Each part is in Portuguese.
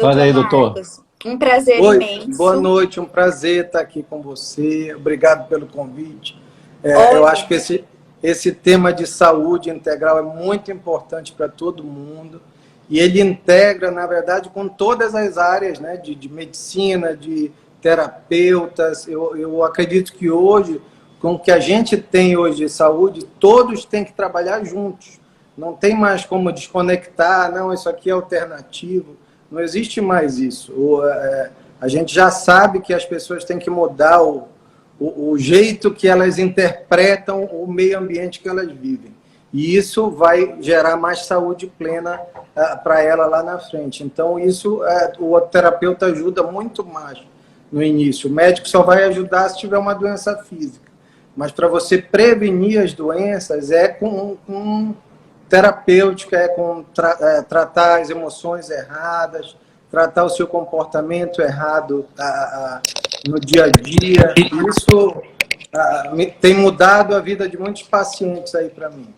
Fala aí, doutor. Marcos. Um prazer Oi, imenso. boa noite, um prazer estar aqui com você. Obrigado pelo convite. Oi. Eu acho que esse tema de saúde integral é muito importante para todo mundo e ele integra, na verdade, com todas as áreas, né, de medicina, de terapeutas. Eu acredito que hoje, com o que a gente tem hoje de saúde, todos têm que trabalhar juntos. Não tem mais como desconectar, não, isso aqui é alternativo. Não existe mais isso. A gente já sabe que as pessoas têm que mudar o jeito que elas interpretam o meio ambiente que elas vivem. E isso vai gerar mais saúde plena para ela lá na frente. Então, o terapeuta ajuda muito mais no início. O médico só vai ajudar se tiver uma doença física. Mas para você prevenir as doenças é com terapêutica, tratar as emoções erradas, tratar o seu comportamento errado no dia a dia. Isso tem mudado a vida de muitos pacientes aí para mim.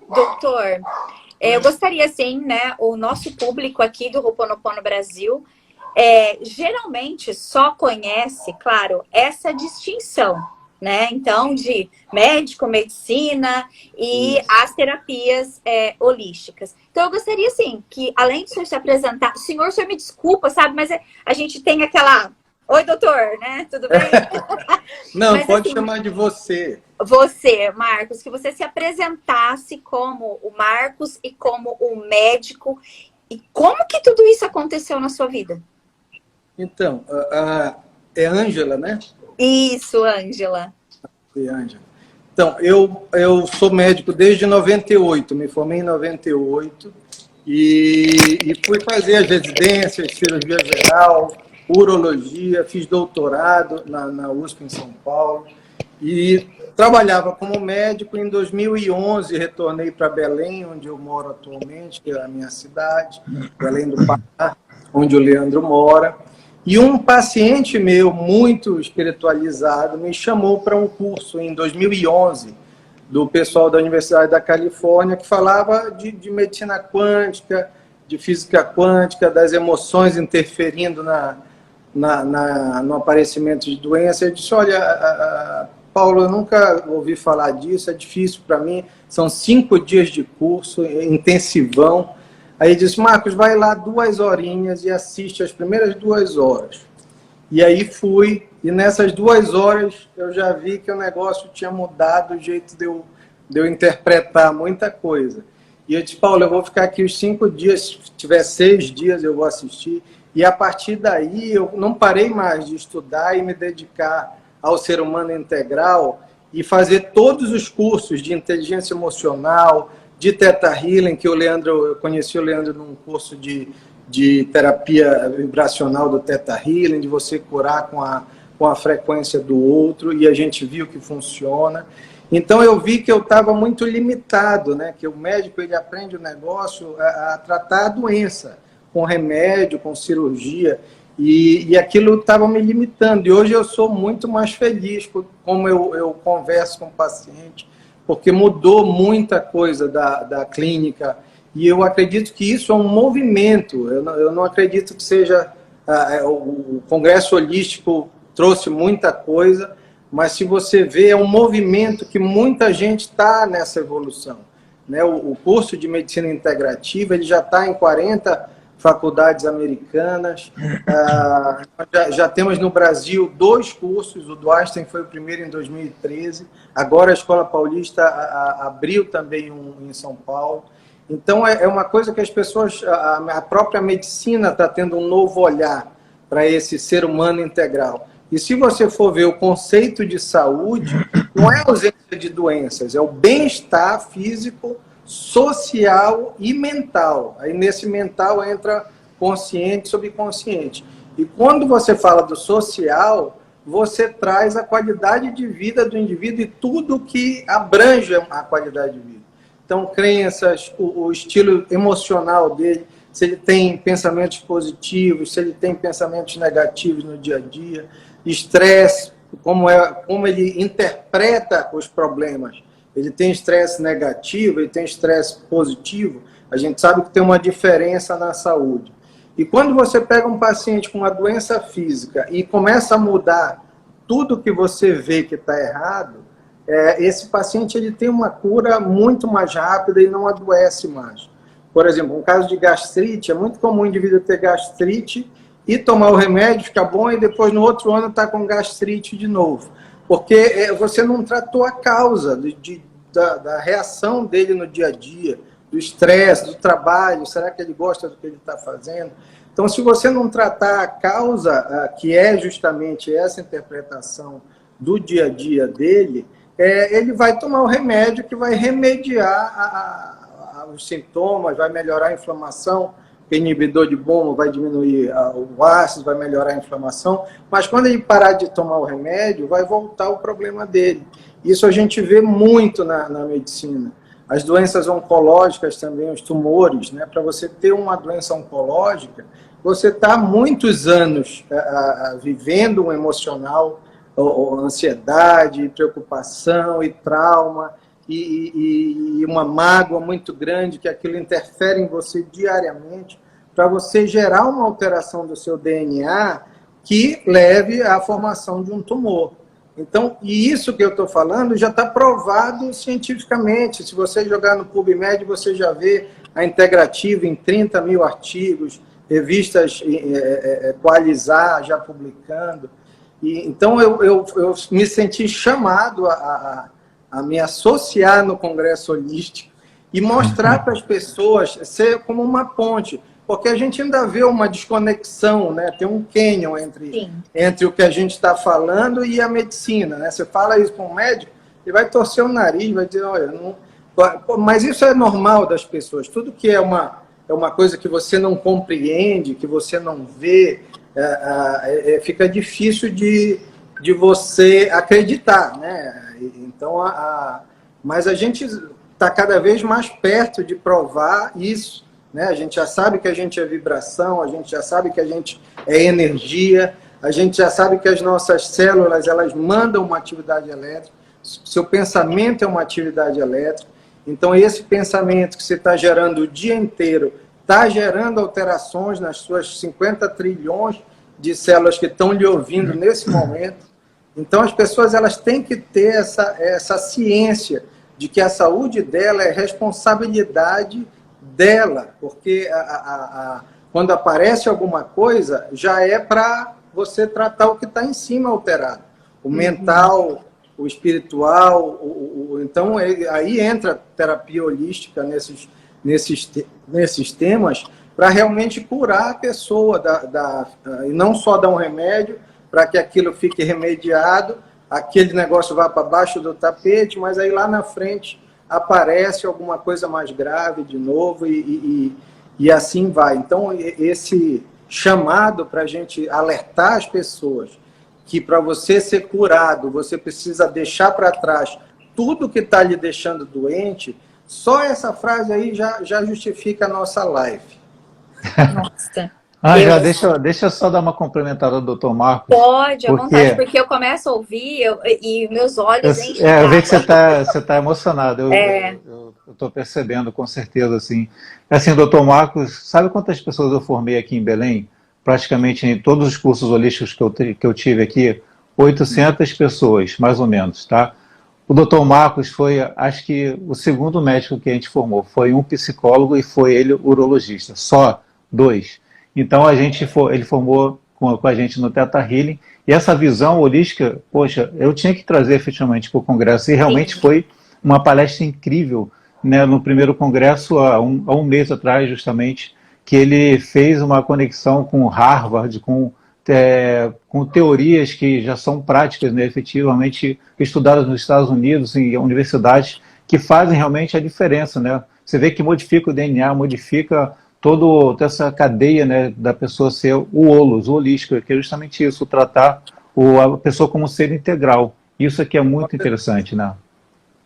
Doutor, eu gostaria, sim, né, o nosso público aqui do Ho'oponopono Brasil geralmente só conhece, claro, essa distinção, né? Então, de médico, medicina e as terapias holísticas. Então, eu gostaria, assim, que além de o senhor se apresentar, o senhor me desculpa, sabe? Mas a gente tem aquela... Oi, doutor, né? Tudo bem? Não, mas, pode assim, chamar de você. Você, Marcos, que você se apresentasse como o Marcos e como o médico. E como que tudo isso aconteceu na sua vida? Então, é Ângela, né? Isso, Ângela. Ângela. Então, eu sou médico desde 98, me formei em 98 e fui fazer as residências, cirurgia geral, urologia, fiz doutorado na USP em São Paulo e trabalhava como médico. Em 2011 retornei para Belém, onde eu moro atualmente, que é a minha cidade, Belém do Pará, onde o Leandro mora. E um paciente meu, muito espiritualizado, me chamou para um curso em 2011, do pessoal da Universidade da Califórnia, que falava de medicina quântica, de física quântica, das emoções interferindo no aparecimento de doença. Eu disse, olha, Paulo, eu nunca ouvi falar disso, é difícil para mim, são 5 dias de curso, intensivão. Aí ele disse, Marcos, vai lá 2 horinhas e assiste as primeiras 2 horas. E aí fui, e nessas 2 horas eu já vi que o negócio tinha mudado o jeito de eu interpretar muita coisa. E eu disse, Paulo, eu vou ficar aqui os 5 dias, se tiver 6 dias eu vou assistir. E a partir daí eu não parei mais de estudar e me dedicar ao ser humano integral e fazer todos os cursos de inteligência emocional, de Theta Healing, que eu conheci o Leandro num curso de terapia vibracional do Theta Healing, de você curar com a frequência do outro, e a gente viu que funciona. Então eu vi que eu estava muito limitado, né? Que o médico ele aprende o negócio a tratar a doença, com remédio, com cirurgia, e aquilo estava me limitando. E hoje eu sou muito mais feliz como eu converso com o paciente, porque mudou muita coisa da clínica, e eu acredito que isso é um movimento. Eu não acredito que seja... o Congresso Holístico trouxe muita coisa, mas se você vê, é um movimento que muita gente está nessa evolução, né? O curso de Medicina Integrativa ele já está em 40 faculdades americanas. Já temos no Brasil 2 cursos, o do Einstein foi o primeiro em 2013, agora a Escola Paulista abriu também um em São Paulo. Então é uma coisa que as pessoas, a própria medicina está tendo um novo olhar para esse ser humano integral. E se você for ver o conceito de saúde, não é a ausência de doenças, é o bem-estar físico, social e mental. Aí nesse mental entra consciente e subconsciente. E quando você fala do social, você traz a qualidade de vida do indivíduo e tudo que abrange a qualidade de vida. Então, crenças, o estilo emocional dele, se ele tem pensamentos positivos, se ele tem pensamentos negativos no dia a dia, estresse, como ele interpreta os problemas. Ele tem estresse negativo, ele tem estresse positivo. A gente sabe que tem uma diferença na saúde. E quando você pega um paciente com uma doença física e começa a mudar tudo que você vê que está errado, esse paciente ele tem uma cura muito mais rápida e não adoece mais. Por exemplo, um caso de gastrite, é muito comum o indivíduo ter gastrite e tomar o remédio, ficar bom, e depois no outro ano está com gastrite de novo. Porque você não tratou a causa da reação dele no dia a dia, do estresse, do trabalho, será que ele gosta do que ele está fazendo? Então, se você não tratar a causa, que é justamente essa interpretação do dia a dia dele, ele vai tomar o remédio que vai remediar os sintomas, vai melhorar a inflamação, o inibidor de bomba vai diminuir o ácido, vai melhorar a inflamação, mas quando ele parar de tomar o remédio, vai voltar o problema dele. Isso a gente vê muito na medicina. As doenças oncológicas também, os tumores, né? Para você ter uma doença oncológica, você está há muitos anos vivendo um emocional, ou ansiedade, preocupação e trauma, e uma mágoa muito grande, que aquilo interfere em você diariamente, para você gerar uma alteração do seu DNA que leve à formação de um tumor. Então, e isso que eu estou falando já está provado cientificamente. Se você jogar no PubMed, você já vê a integrativa em 30 mil artigos, revistas Qualizar já publicando. Então, eu me senti chamado a me associar no Congresso Holístico e mostrar para as pessoas, ser como uma ponte. Porque a gente ainda vê uma desconexão, né? Tem um cânion entre o que a gente está falando e a medicina, né? Você fala isso para um médico, ele vai torcer o nariz, vai dizer, olha, não... Mas isso é normal das pessoas. Tudo que é uma coisa que você não compreende, que você não vê, fica difícil de você acreditar, né? Então, mas a gente está cada vez mais perto de provar isso. Né? A gente já sabe que a gente é vibração, a gente já sabe que a gente é energia, a gente já sabe que as nossas células elas mandam uma atividade elétrica, seu pensamento é uma atividade elétrica, então esse pensamento que você está gerando o dia inteiro está gerando alterações nas suas 50 trilhões de células que estão lhe ouvindo nesse momento. Então as pessoas elas têm que ter essa ciência de que a saúde dela é responsabilidade dela, porque quando aparece alguma coisa, já é para você tratar o que está em cima alterado. O mental, o espiritual, então aí entra a terapia holística nesses temas, para realmente curar a pessoa, e não só dar um remédio para que aquilo fique remediado, aquele negócio vá para baixo do tapete, mas aí lá na frente aparece alguma coisa mais grave de novo e assim vai. Então, esse chamado para a gente alertar as pessoas que para você ser curado, você precisa deixar para trás tudo que está lhe deixando doente, só essa frase aí já justifica a nossa live. Nossa. Já deixa eu só dar uma complementada ao Dr. Marcos. Pode, à vontade, porque eu começo a ouvir e meus olhos enchem. Eu vejo que você tá emocionado. Eu estou percebendo, com certeza, assim. Assim, Dr. Marcos, sabe quantas pessoas eu formei aqui em Belém? Praticamente em todos os cursos holísticos que eu tive aqui, 800 pessoas, mais ou menos, tá? O Dr. Marcos foi, acho que, o segundo médico que a gente formou. Foi um psicólogo e foi ele o urologista. Só 2. Então, ele formou com a gente no Theta Healing, e essa visão holística, poxa, eu tinha que trazer efetivamente para o congresso, e realmente foi uma palestra incrível, né, no primeiro congresso, há um mês atrás, justamente, que ele fez uma conexão com Harvard, com teorias que já são práticas, né, efetivamente estudadas nos Estados Unidos, em universidades, que fazem realmente a diferença, né? Você vê que modifica o DNA, modifica toda essa cadeia, né, da pessoa ser o holos, o holístico, que é justamente isso, tratar a pessoa como um ser integral. Isso aqui é muito interessante, né?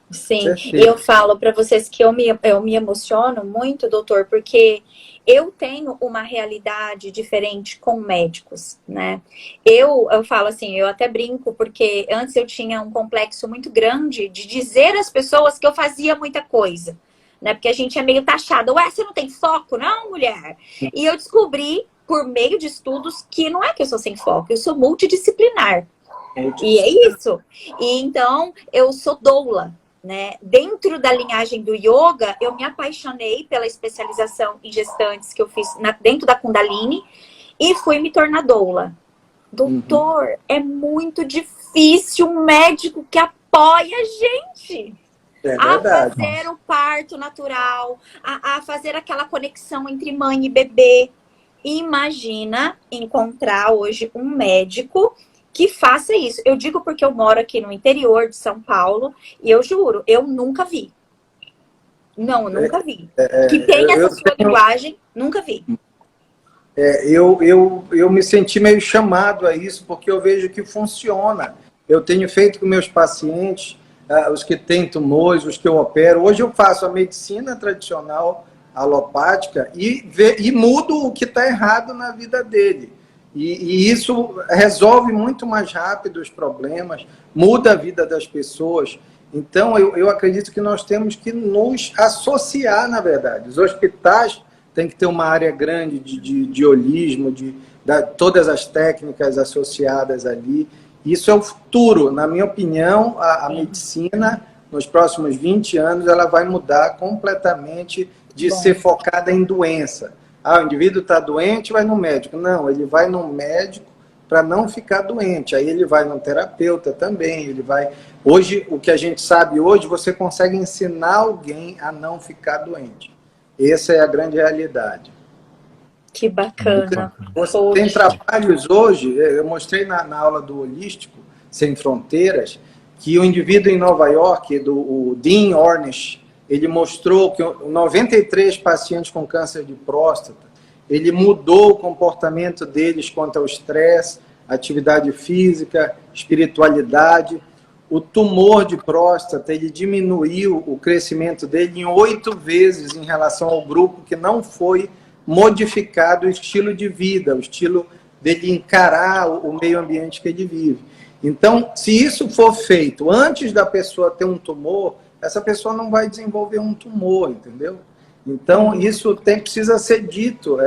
Sim, eu falo para vocês que eu me emociono muito, doutor, porque eu tenho uma realidade diferente com médicos, né? Eu falo assim, eu até brinco, porque antes eu tinha um complexo muito grande de dizer às pessoas que eu fazia muita coisa. Né? Porque a gente é meio taxado. Ué, você não tem foco, não, mulher? E eu descobri por meio de estudos que não é que eu sou sem foco, eu sou multidisciplinar. E é isso. E então, eu sou doula, né? Dentro da linhagem do yoga, eu me apaixonei pela especialização em gestantes que eu fiz dentro da Kundalini e fui me tornar doula. Doutor, é muito difícil um médico que apoia a gente a fazer o parto natural, a fazer aquela conexão entre mãe e bebê. Imagina encontrar hoje um médico que faça isso. Eu digo porque eu moro aqui no interior de São Paulo e eu juro, eu nunca vi. Não, eu nunca vi. Que tem essa sua linguagem, nunca vi. Eu me senti meio chamado a isso, porque eu vejo que funciona. Eu tenho feito com meus pacientes, os que têm tumores, os que eu opero. Hoje eu faço a medicina tradicional, alopática, e mudo o que está errado na vida dele. E isso resolve muito mais rápido os problemas, muda a vida das pessoas. Então, eu acredito que nós temos que nos associar, na verdade. Os hospitais têm que ter uma área grande de holismo, todas as técnicas associadas ali. Isso é o futuro. Na minha opinião, a medicina, nos próximos 20 anos, ela vai mudar completamente de ser focada em doença. O indivíduo está doente, vai no médico. Não, ele vai no médico para não ficar doente. Aí ele vai no terapeuta também. Ele vai. Hoje, o que a gente sabe hoje, você consegue ensinar alguém a não ficar doente. Essa é a grande realidade. Que bacana. Você tem trabalhos hoje, eu mostrei na aula do Holístico Sem Fronteiras, que o indivíduo em Nova York, o Dean Ornish, ele mostrou que 93 pacientes com câncer de próstata, ele mudou o comportamento deles quanto ao estresse, atividade física, espiritualidade. O tumor de próstata, ele diminuiu o crescimento dele em 8 vezes em relação ao grupo que não foi modificado o estilo de vida, o estilo dele encarar o meio ambiente que ele vive. Então, se isso for feito antes da pessoa ter um tumor, essa pessoa não vai desenvolver um tumor, entendeu? Então, isso precisa ser dito,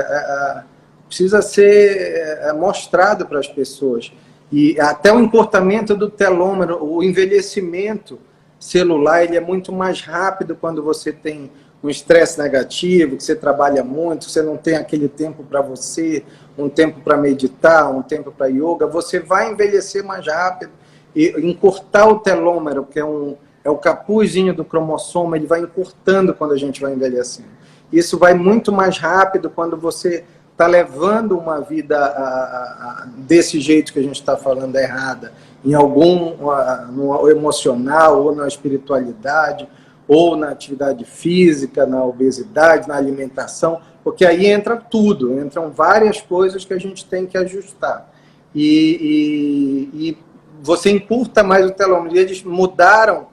precisa ser mostrado para as pessoas. E até o encurtamento do telômero, o envelhecimento celular, ele é muito mais rápido quando você tem um estresse negativo, que você trabalha muito, você não tem aquele tempo para você, um tempo para meditar, um tempo para yoga, você vai envelhecer mais rápido e encurtar o telômero, que é o capuzinho do cromossoma, ele vai encurtando quando a gente vai envelhecendo. Isso vai muito mais rápido quando você está levando uma vida desse jeito que a gente está falando errada, em no emocional, ou na espiritualidade, ou na atividade física, na obesidade, na alimentação, porque aí entra tudo, entram várias coisas que a gente tem que ajustar. E você encurta mais o telômero. E eles mudaram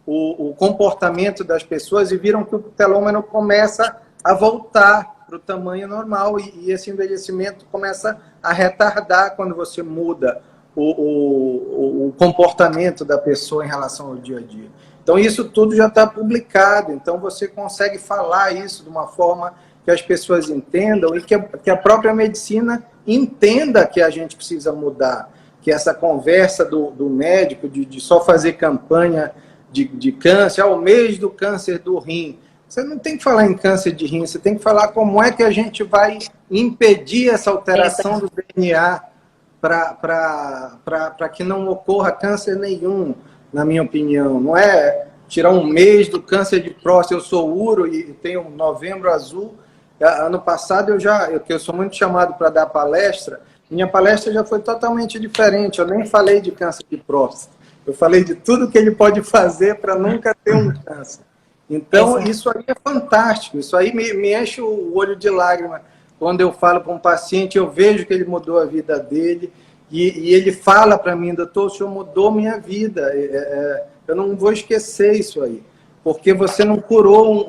o comportamento das pessoas e viram que o telômero começa a voltar para o tamanho normal e esse envelhecimento começa a retardar quando você muda o comportamento da pessoa em relação ao dia a dia. Então, isso tudo já está publicado, então você consegue falar isso de uma forma que as pessoas entendam e que a própria medicina entenda que a gente precisa mudar, que essa conversa do médico de só fazer campanha de câncer, o mês do câncer do rim. Você não tem que falar em câncer de rim, você tem que falar como é que a gente vai impedir essa alteração do DNA para que não ocorra câncer nenhum, na minha opinião. Não é tirar um mês do câncer de próstata. Eu sou uro e tenho Novembro Azul. Ano passado, eu sou muito chamado para dar palestra, minha palestra já foi totalmente diferente. Eu nem falei de câncer de próstata. Eu falei de tudo que ele pode fazer para nunca ter um câncer. Então, isso aí é fantástico. Isso aí me enche o olho de lágrima. Quando eu falo para um paciente, eu vejo que ele mudou a vida dele. E ele fala para mim, doutor, o senhor mudou minha vida. Eu não vou esquecer isso aí. Porque você não curou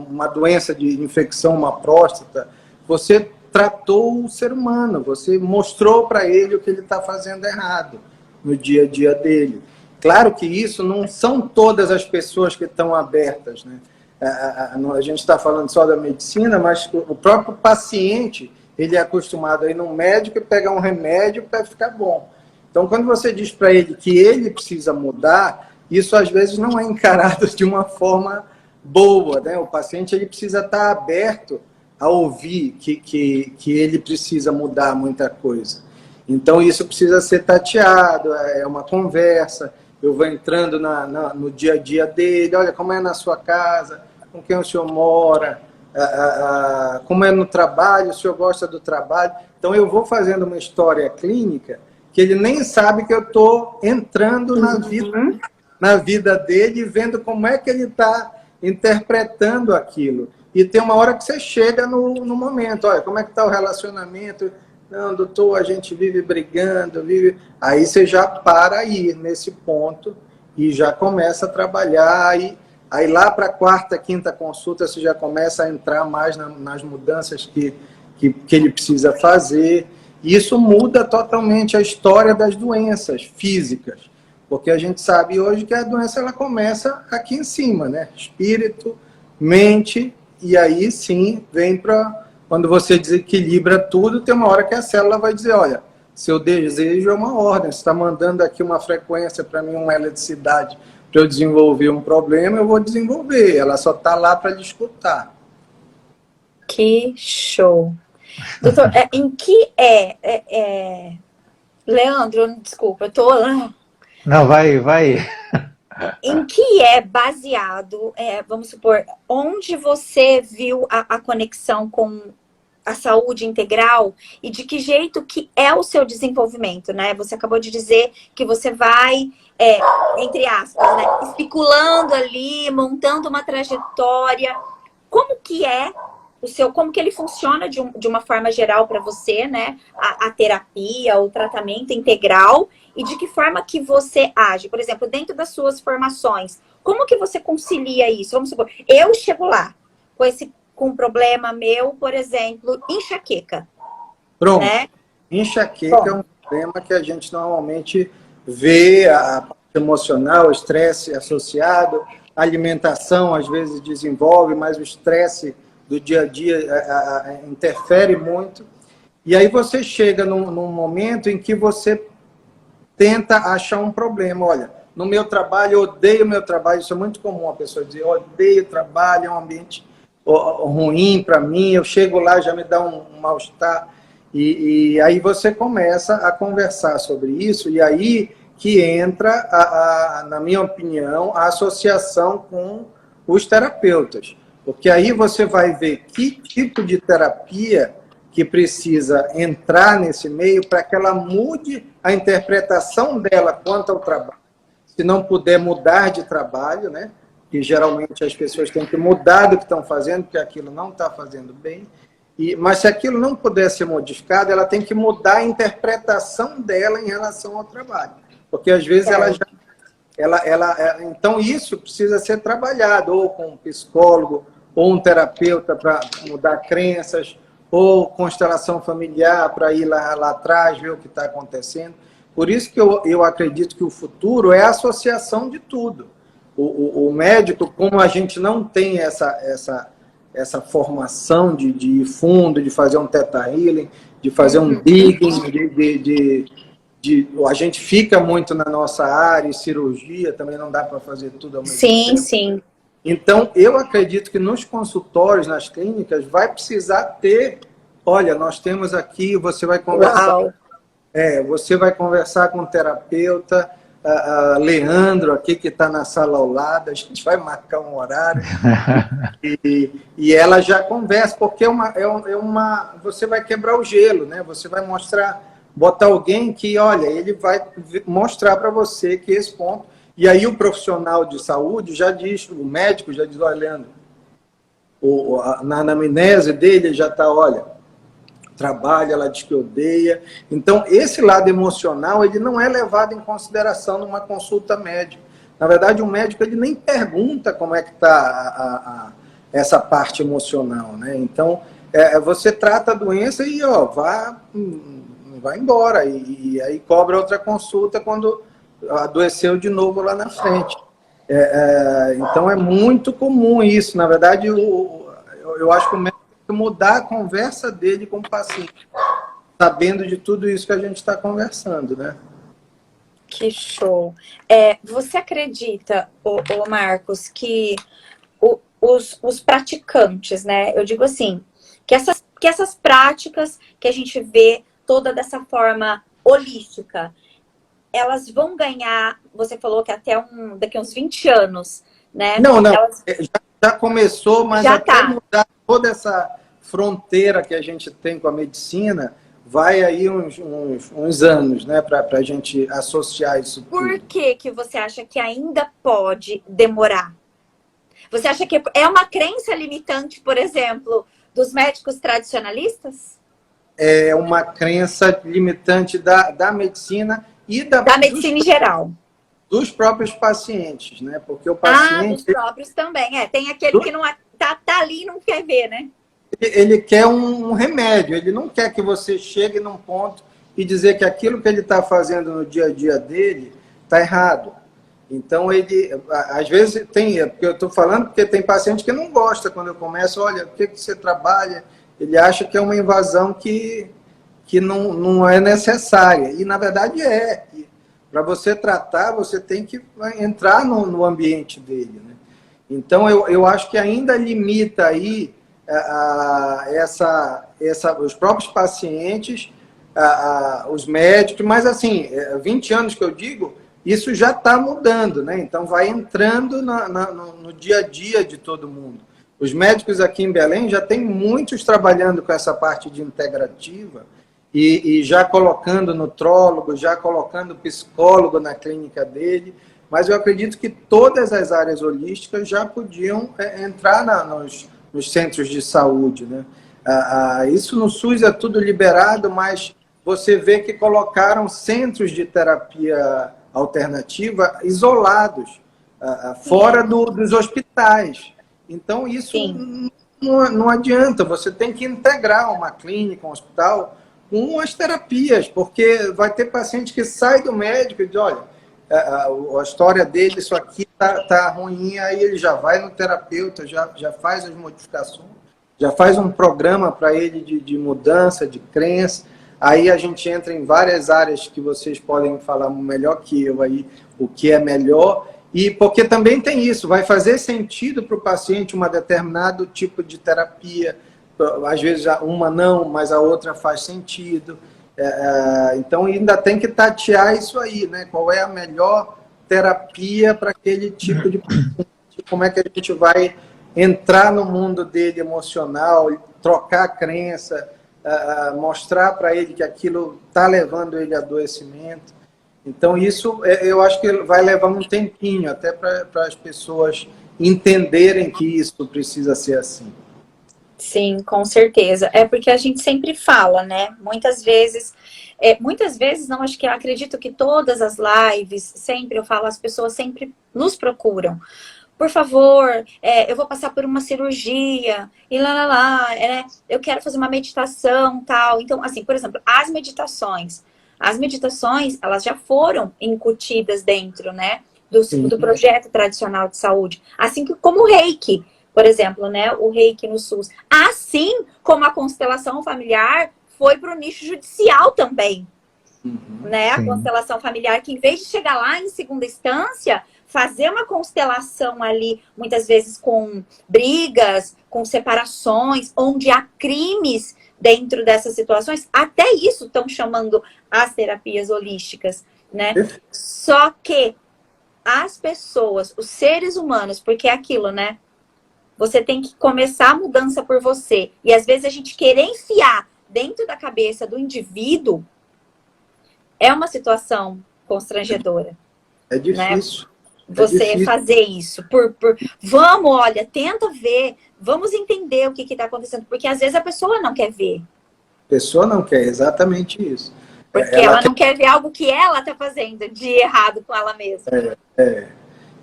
uma doença de infecção, uma próstata. Você tratou o ser humano. Você mostrou para ele o que ele está fazendo errado no dia a dia dele. Claro que isso não são todas as pessoas que estão abertas, né? A gente está falando só da medicina, mas o próprio paciente, ele é acostumado a ir num médico e pegar um remédio para ficar bom. Então, quando você diz para ele que ele precisa mudar, isso às vezes não é encarado de uma forma boa, né? O paciente ele precisa estar aberto a ouvir que ele precisa mudar muita coisa. Então, isso precisa ser tateado, é uma conversa. Eu vou entrando no dia a dia dele, olha, como é na sua casa, com quem o senhor mora, como é no trabalho, o senhor gosta do trabalho. Então, eu vou fazendo uma história clínica que ele nem sabe que eu estou entrando na vida dele e vendo como é que ele está interpretando aquilo. E tem uma hora que você chega no momento, olha, como é que está o relacionamento? Não, doutor, a gente vive brigando, vive... Aí você já para aí nesse ponto e já começa a trabalhar. Aí lá para a quarta, quinta consulta, você já começa a entrar mais nas mudanças que ele precisa fazer. E isso muda totalmente a história das doenças físicas. Porque a gente sabe hoje que a doença ela começa aqui em cima, né? Espírito, mente, e aí sim vem para... Quando você desequilibra tudo, tem uma hora que a célula vai dizer, olha, seu desejo é uma ordem, você está mandando aqui uma frequência para mim, uma eletricidade, para eu desenvolver um problema, eu vou desenvolver, ela só está lá para lhe escutar. Que show! Doutor, em que Leandro, desculpa, eu tô... Não, vai. Em que é baseado, vamos supor, onde você viu a conexão com a saúde integral e de que jeito que é o seu desenvolvimento, né? Você acabou de dizer que você vai, entre aspas, né, especulando ali, montando uma trajetória. Como que é como que ele funciona de uma forma geral para você, né? A terapia, o tratamento integral e de que forma que você age. Por exemplo, dentro das suas formações, como que você concilia isso? Vamos supor, eu chego lá com um problema meu, por exemplo, enxaqueca. Pronto. Né? Enxaqueca é um problema que a gente normalmente vê a parte emocional, o estresse associado, a alimentação às vezes desenvolve, mas o estresse do dia a dia interfere muito. E aí você chega num momento em que você tenta achar um problema. Olha, no meu trabalho, eu odeio o meu trabalho. Isso é muito comum a pessoa dizer, eu odeio o trabalho, é um ambiente ruim para mim, eu chego lá, já me dá um mal-estar. E aí você começa a conversar sobre isso, e aí que entra, na minha opinião, a associação com os terapeutas. Porque aí você vai ver que tipo de terapia que precisa entrar nesse meio para que ela mude a interpretação dela quanto ao trabalho. Se não puder mudar de trabalho, né? Que geralmente as pessoas têm que mudar do que estão fazendo, porque aquilo não está fazendo bem. Mas se aquilo não puder ser modificado, ela tem que mudar a interpretação dela em relação ao trabalho. Porque às vezes então isso precisa ser trabalhado, ou com um psicólogo, ou um terapeuta para mudar crenças, ou constelação familiar para ir lá atrás, ver o que está acontecendo. Por isso que eu acredito que o futuro é a associação de tudo. O médico, como a gente não tem essa formação de ir fundo, de fazer um theta healing, de fazer um digging, a gente fica muito na nossa área, e cirurgia, também não dá para fazer tudo ao mesmo tempo. Sim. Então, eu acredito que nos consultórios, nas clínicas, vai precisar ter, olha, nós temos aqui, você vai conversar, você vai conversar com o terapeuta, Leandro aqui, que está na sala ao lado, a gente vai marcar um horário, e ela já conversa, porque você vai quebrar o gelo, né? Você vai botar alguém que, olha, ele vai mostrar para você que esse ponto. E aí o profissional de saúde já diz, o médico já diz, olha, Leandro, na anamnese dele já está, olha, trabalha, ela diz que odeia. Então, esse lado emocional, ele não é levado em consideração numa consulta médica. Na verdade, o médico, ele nem pergunta como é que está essa parte emocional, né? Então, você trata a doença e, vai embora. E aí cobra outra consulta quando adoeceu de novo lá na frente. Então é muito comum isso. Na verdade, eu acho que o médico mudar a conversa dele com o paciente, sabendo de tudo isso que a gente está conversando, né? Que show. Você acredita, ô Marcos, que os praticantes, né? Eu digo assim, que essas práticas que a gente vê toda dessa forma holística, elas vão ganhar, você falou que daqui a uns 20 anos, né? Não, elas... já começou, mas já até mudar toda essa fronteira que a gente tem com a medicina, vai aí uns anos, né, para a gente associar isso tudo. Por que você acha que ainda pode demorar? Você acha que é uma crença limitante, por exemplo, dos médicos tradicionalistas? É uma crença limitante da medicina e da medicina em geral. Dos próprios pacientes, né? Porque o paciente... dos próprios também, Tem aquele que não tá ali e não quer ver, né? Ele quer um remédio, ele não quer que você chegue num ponto e dizer que aquilo que ele está fazendo no dia a dia dele está errado. Então, ele, às vezes, porque eu estou falando porque tem paciente que não gosta quando eu começo, olha, o que você trabalha? Ele acha que é uma invasão que não é necessária. E, na verdade, é. Para você tratar, você tem que entrar no ambiente dele, né? Então, eu acho que ainda limita aí os próprios pacientes, os médicos, mas assim, 20 anos que eu digo, isso já está mudando, né? Então vai entrando no dia a dia de todo mundo. Os médicos aqui em Belém já tem muitos trabalhando com essa parte de integrativa e já colocando nutrólogo, já colocando psicólogo na clínica dele, mas eu acredito que todas as áreas holísticas já podiam entrar nos centros de saúde, né? Isso no SUS é tudo liberado, mas você vê que colocaram centros de terapia alternativa isolados, fora dos hospitais. Então, isso não adianta. Você tem que integrar uma clínica, um hospital, com as terapias, porque vai ter paciente que sai do médico e diz, olha, a história dele, isso aqui tá ruim, aí ele já vai no terapeuta, já faz as modificações, já faz um programa para ele de mudança, de crença. Aí a gente entra em várias áreas que vocês podem falar melhor que eu aí, o que é melhor. E porque também tem isso, vai fazer sentido para o paciente um determinado tipo de terapia, às vezes uma não, mas a outra faz sentido. Então ainda tem que tatear isso aí, né? Qual é a melhor terapia para aquele tipo de paciente, como é que a gente vai entrar no mundo dele emocional, trocar a crença, mostrar para ele que aquilo está levando ele a adoecimento. Então, isso eu acho que vai levar um tempinho até para as pessoas entenderem que isso precisa ser assim. Sim, com certeza. É porque a gente sempre fala, né? Muitas vezes não, acho que eu acredito que todas as lives, sempre eu falo, as pessoas sempre nos procuram. Por favor, eu vou passar por uma cirurgia, e eu quero fazer uma meditação, tal. Então, assim, por exemplo, as meditações, elas já foram incutidas dentro, né, do projeto tradicional de saúde. Assim como o Reiki, por exemplo, né, o Reiki no SUS. Assim como a constelação familiar foi para o nicho judicial também. Né? A constelação familiar, que em vez de chegar lá em segunda instância, fazer uma constelação ali, muitas vezes com brigas, com separações, onde há crimes dentro dessas situações, até isso estão chamando as terapias holísticas, né? Só que as pessoas, os seres humanos, porque é aquilo, né? Você tem que começar a mudança por você. E às vezes a gente querer enfiar dentro da cabeça do indivíduo é uma situação constrangedora. É difícil. Né? Você fazer isso. Vamos, olha, tenta ver, vamos entender o que está acontecendo. Porque às vezes a pessoa não quer ver. A pessoa não quer, exatamente isso. Porque ela não quer ver algo que ela está fazendo de errado com ela mesma.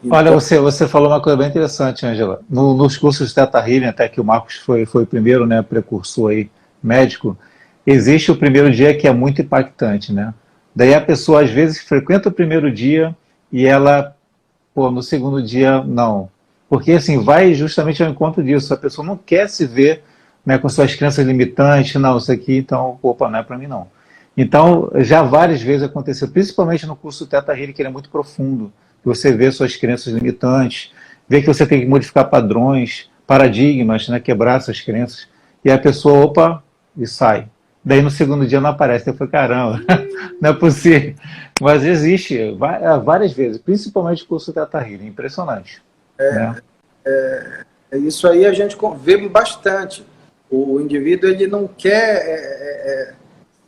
Então... Olha, você falou uma coisa bem interessante, Ângela. Nos cursos de Theta Healing, até que o Marcos foi o primeiro, né, precursor aí, médico, existe o primeiro dia que é muito impactante, né? Daí a pessoa, às vezes, frequenta o primeiro dia e ela, no segundo dia, não. Porque, assim, vai justamente ao encontro disso. A pessoa não quer se ver né, com suas crenças limitantes, não, isso aqui, então, opa, não é para mim não. Então, já várias vezes aconteceu, principalmente no curso Theta Healing, que ele é muito profundo, que você vê suas crenças limitantes, vê que você tem que modificar padrões, paradigmas, né, quebrar essas crenças, e a pessoa, opa, e sai. Daí no segundo dia não aparece, eu falei, caramba, não é possível. Mas existe várias vezes, principalmente o curso Theta Healing, impressionante. Né? Isso aí a gente vê bastante. O indivíduo ele não quer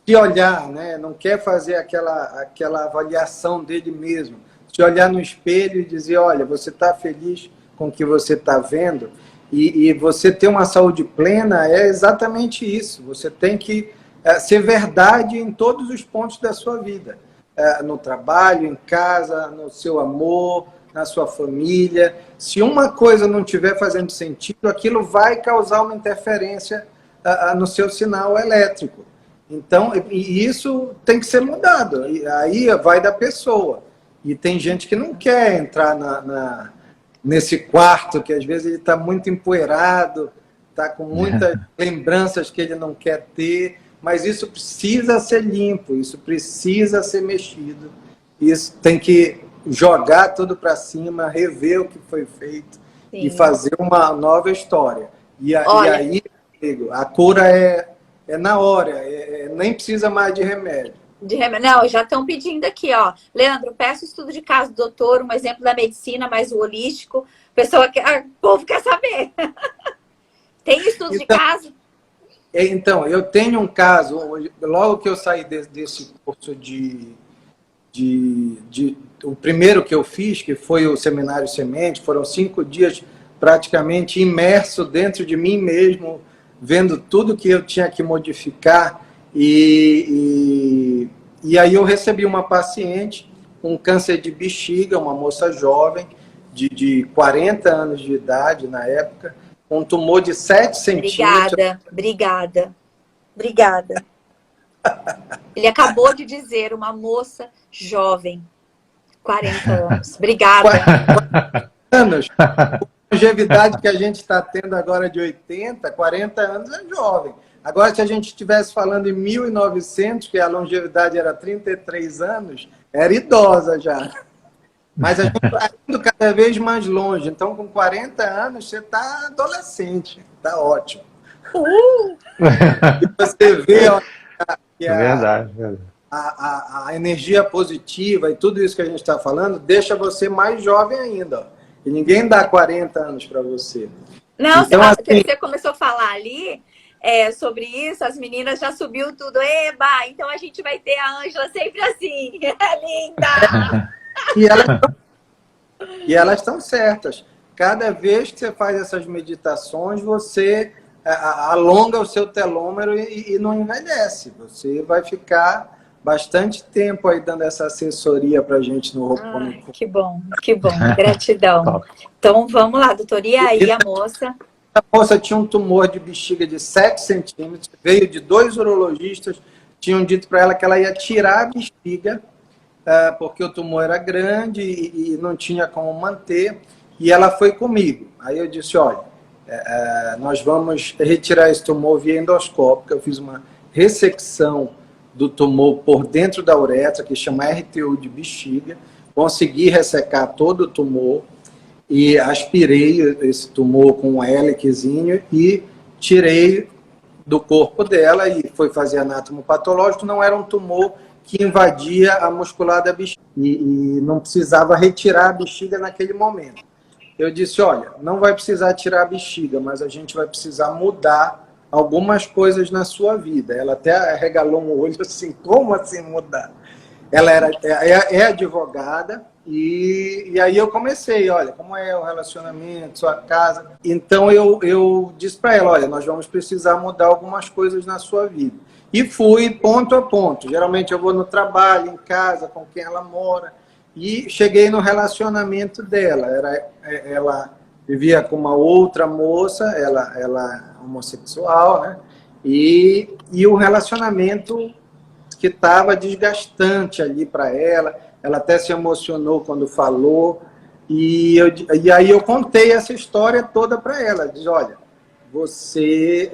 se olhar, né? Não quer fazer aquela avaliação dele mesmo. Se olhar no espelho e dizer, olha, você está feliz com o que você está vendo? E você ter uma saúde plena é exatamente isso. Você tem que ser verdade em todos os pontos da sua vida. No trabalho, em casa, no seu amor, na sua família. Se uma coisa não estiver fazendo sentido, aquilo vai causar uma interferência no seu sinal elétrico. Então, e isso tem que ser mudado. E aí vai da pessoa. E tem gente que não quer entrar nesse quarto, que às vezes ele está muito empoeirado, está com muitas lembranças que ele não quer ter, mas isso precisa ser limpo, isso precisa ser mexido. Isso tem que jogar tudo para cima, rever o que foi feito. Sim. E fazer uma nova história. E aí, a cura é na hora, nem precisa mais de remédio. Não, já estão pedindo aqui, ó. Leandro, peço estudo de caso, doutor, um exemplo da medicina, mais o holístico. O povo quer saber. Tem estudo de caso? Então, eu tenho um caso, logo que eu saí desse curso o primeiro que eu fiz, que foi o Seminário Semente, foram 5 dias praticamente imerso dentro de mim mesmo, vendo tudo que eu tinha que modificar. E aí eu recebi uma paciente com câncer de bexiga, uma moça jovem, de 40 anos de idade na época, com um tumor de 7 centímetros. Obrigada. Ele acabou de dizer, uma moça jovem, 40 anos. Obrigada. 40 anos. A longevidade que a gente está tendo agora de 80, 40 anos é jovem. Agora, se a gente estivesse falando em 1900, que a longevidade era 33 anos, era idosa já. Mas a gente está indo cada vez mais longe. Então, com 40 anos, você está adolescente. Está ótimo. E você vê que verdade. A energia positiva e tudo isso que a gente está falando deixa você mais jovem ainda. Ó. E ninguém dá 40 anos para você. Não, então, você começou a falar ali... sobre isso, as meninas já subiu tudo. Eba, então a gente vai ter a Ângela sempre assim. Linda! E elas estão certas. Cada vez que você faz essas meditações, você alonga o seu telômero e não envelhece. Você vai ficar bastante tempo aí dando essa assessoria pra gente no Ho'oponopono. Que bom. Gratidão. Então vamos lá, doutor. E aí a moça... A moça tinha um tumor de bexiga de 7 centímetros, veio de 2 urologistas, tinham dito para ela que ela ia tirar a bexiga, porque o tumor era grande e não tinha como manter, e ela foi comigo. Aí eu disse, olha, nós vamos retirar esse tumor via endoscópica. Eu fiz uma ressecção do tumor por dentro da uretra, que chama RTU de bexiga, consegui ressecar todo o tumor, e aspirei esse tumor com um hélicezinho e tirei do corpo dela e foi fazer anatomopatológico. Não era um tumor que invadia a muscular da bexiga e não precisava retirar a bexiga naquele momento. Eu disse, olha, não vai precisar tirar a bexiga, mas a gente vai precisar mudar algumas coisas na sua vida. Ela até arregalou um olho assim, como assim mudar? Ela é advogada, e aí eu comecei, olha, como é o relacionamento, sua casa. Então eu disse para ela, olha, nós vamos precisar mudar algumas coisas na sua vida. E fui ponto a ponto. Geralmente eu vou no trabalho, em casa, com quem ela mora. E cheguei no relacionamento dela. Ela vivia com uma outra moça, ela é homossexual, né? E o relacionamento que estava desgastante ali para ela. Ela até se emocionou quando falou. E aí eu contei essa história toda para ela. Diz, olha, você,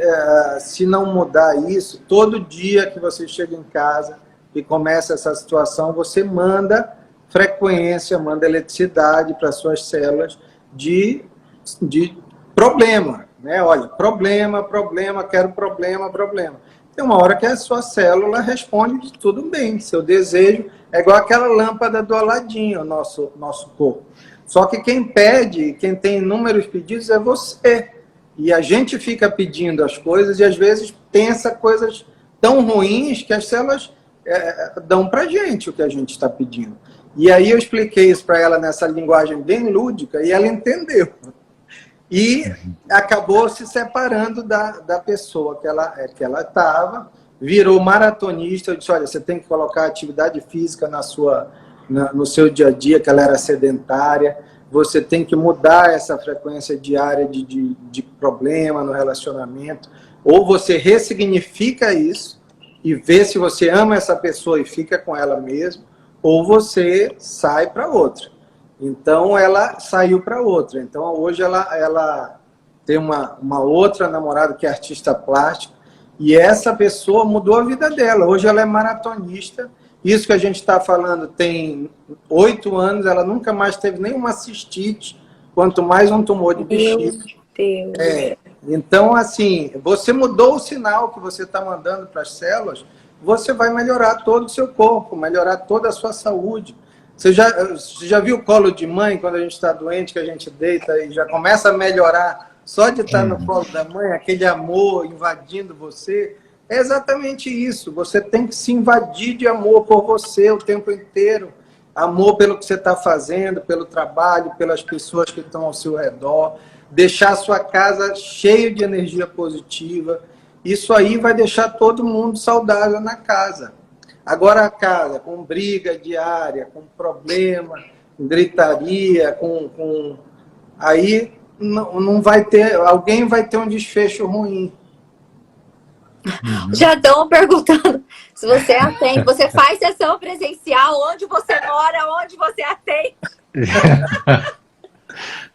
se não mudar isso, todo dia que você chega em casa e começa essa situação, você manda frequência, manda eletricidade para suas células de problema, né? Olha, problema, quero problema. Tem uma hora que a sua célula responde de tudo bem, seu desejo é igual aquela lâmpada do Aladim, o nosso corpo. Só que quem pede, quem tem inúmeros pedidos é você. E a gente fica pedindo as coisas e às vezes pensa coisas tão ruins que as células dão para a gente o que a gente está pedindo. E aí eu expliquei isso para ela nessa linguagem bem lúdica e ela entendeu. E acabou se separando da pessoa que ela estava, virou maratonista. Eu disse, olha, você tem que colocar atividade física no seu dia a dia, que ela era sedentária. Você tem que mudar essa frequência diária de problema no relacionamento. Ou você ressignifica isso e vê se você ama essa pessoa e fica com ela mesmo, ou você sai para outra. Então, ela saiu para outra. Então, hoje ela tem uma outra namorada que é artista plástica, e essa pessoa mudou a vida dela. Hoje ela é maratonista. Isso que a gente está falando tem 8 anos, ela nunca mais teve nenhuma cistite, quanto mais um tumor de bexiga. Meu Deus. Então, assim, você mudou o sinal que você está mandando para as células, você vai melhorar todo o seu corpo, melhorar toda a sua saúde. Você já viu o colo de mãe, quando a gente está doente, que a gente deita e já começa a melhorar só de estar no colo da mãe, aquele amor invadindo você? É exatamente isso. Você tem que se invadir de amor por você o tempo inteiro. Amor pelo que você está fazendo, pelo trabalho, pelas pessoas que estão ao seu redor. Deixar a sua casa cheia de energia positiva. Isso aí vai deixar todo mundo saudável na casa. Agora a casa com briga diária, com problema, com gritaria, aí não vai ter, alguém vai ter um desfecho ruim. Já estão perguntando se você atende. Você faz sessão presencial, onde você mora, onde você atende.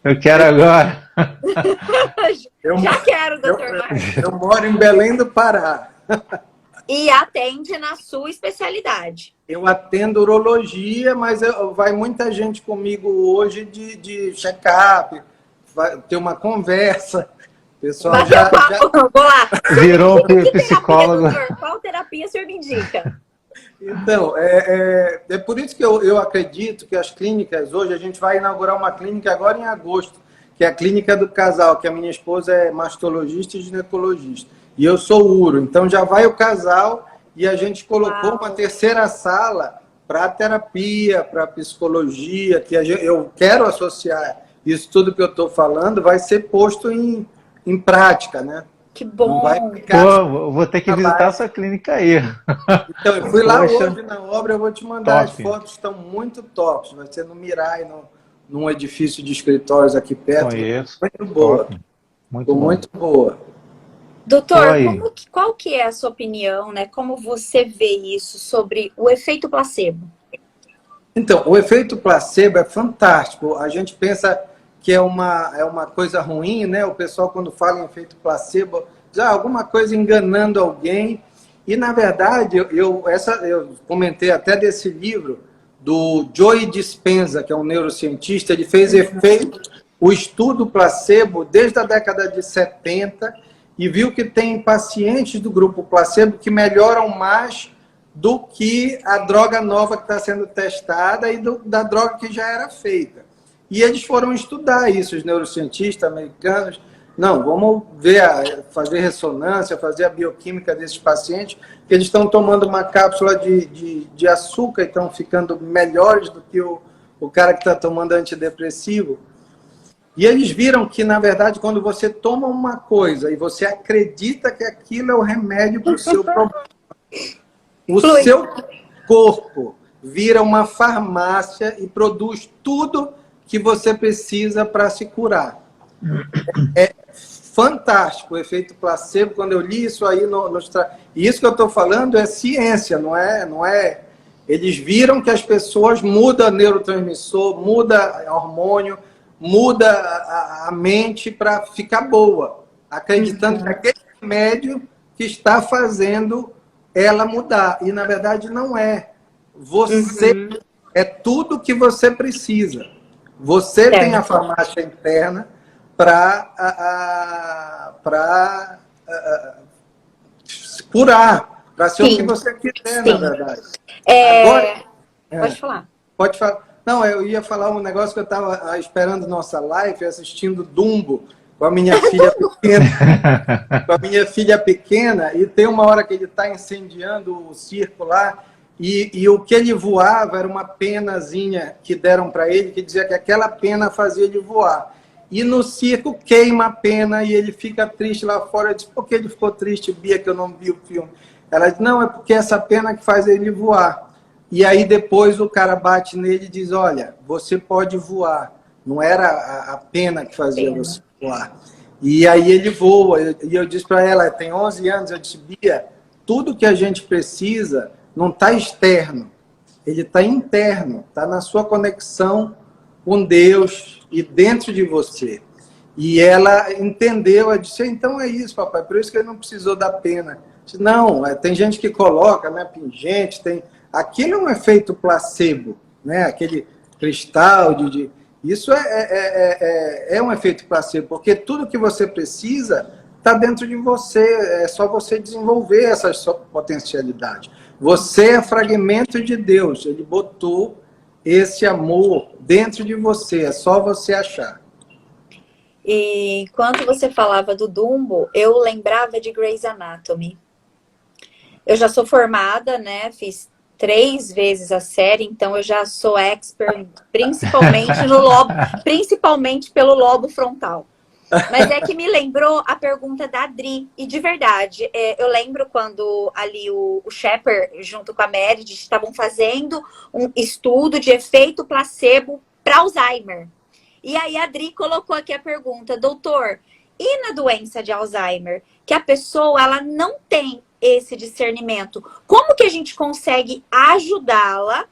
Eu quero agora. Já quero, doutor Marcos. Eu moro em Belém do Pará. E atende na sua especialidade. Eu atendo urologia, mas vai muita gente comigo hoje de check-up, vai ter uma conversa. Pessoal, Vou lá. Virou psicólogo. Terapia, qual terapia o senhor me indica? Então, é por isso que eu acredito que as clínicas hoje, a gente vai inaugurar uma clínica agora em agosto, que é a clínica do casal, que a minha esposa é mastologista e ginecologista. E eu sou uro, então já vai o casal e a gente colocou uma terceira sala para terapia, para psicologia, que eu quero associar isso tudo que eu estou falando, vai ser posto em prática, né? Que bom! Não vai ficar... Pô, vou ter que visitar essa clínica aí. Então, eu fui lá Poxa. hoje na obra, eu vou te mandar. Top. As fotos estão muito tops. Vai ser no Mirai, num edifício de escritórios aqui perto. Conheço. Muito boa. Top. Muito boa. Doutor, Oi. qual que é a sua opinião, né? Como você vê isso sobre o efeito placebo? Então, o efeito placebo é fantástico. A gente pensa que é uma coisa ruim, né? O pessoal, quando fala em efeito placebo, diz alguma coisa enganando alguém. E, na verdade, eu comentei até desse livro do Joe Dispenza, que é um neurocientista. Ele fez o estudo placebo desde a década de 70 e viu que tem pacientes do grupo placebo que melhoram mais do que a droga nova que está sendo testada e da droga que já era feita. E eles foram estudar isso, os neurocientistas americanos. Não, vamos fazer ressonância, fazer a bioquímica desses pacientes, que eles estão tomando uma cápsula de açúcar e estão ficando melhores do que o cara que está tomando antidepressivo. E eles viram que, na verdade, quando você toma uma coisa e você acredita que aquilo é o remédio para o seu problema, o seu corpo vira uma farmácia e produz tudo que você precisa para se curar. É fantástico o efeito placebo. Quando eu li isso aí, e isso que eu estou falando é ciência, não é... Eles viram que as pessoas mudam neurotransmissor, muda hormônio, muda a mente para ficar boa. acreditando que aquele remédio que está fazendo ela mudar. E, na verdade, não é. Você é tudo que você precisa. Você tem a farmácia interna para curar, para ser o que você quiser, na verdade. Agora, pode falar. Pode falar. Não, eu ia falar um negócio que eu estava esperando nossa live, assistindo Dumbo com a minha filha pequena. Com a minha filha pequena, e tem uma hora que ele está incendiando o circo lá, e o que ele voava era uma penazinha que deram para ele, que dizia que aquela pena fazia ele voar. E no circo queima a pena e ele fica triste lá fora. Eu disse, por que ele ficou triste, Bia, que eu não vi o filme? Ela disse, não, é porque essa pena que faz ele voar. E aí depois o cara bate nele e diz, olha, você pode voar. Não era a pena que fazia você voar. E aí ele voa. E eu disse para ela, tem 11 anos, eu disse, Bia, tudo que a gente precisa não está externo, ele está interno, está na sua conexão com Deus e dentro de você. E ela entendeu, ela disse, então é isso, papai, por isso que ele não precisou da pena. Disse, não, tem gente que coloca, né, pingente, tem... Aquilo é um efeito placebo, né, aquele cristal Isso é um efeito placebo, porque tudo que você precisa está dentro de você, é só você desenvolver essa sua potencialidade. Você é fragmento de Deus, ele botou esse amor dentro de você, é só você achar. E enquanto você falava do Dumbo, eu lembrava de Grey's Anatomy. Eu já sou formada, né, fiz 3 vezes a série, então eu já sou expert, principalmente pelo lobo frontal. Mas é que me lembrou a pergunta da Adri, e de verdade, eu lembro quando ali o Shepard, junto com a Meredith, estavam fazendo um estudo de efeito placebo para Alzheimer. E aí a Adri colocou aqui a pergunta, doutor, e na doença de Alzheimer, que a pessoa ela não tem esse discernimento, como que a gente consegue ajudá-la?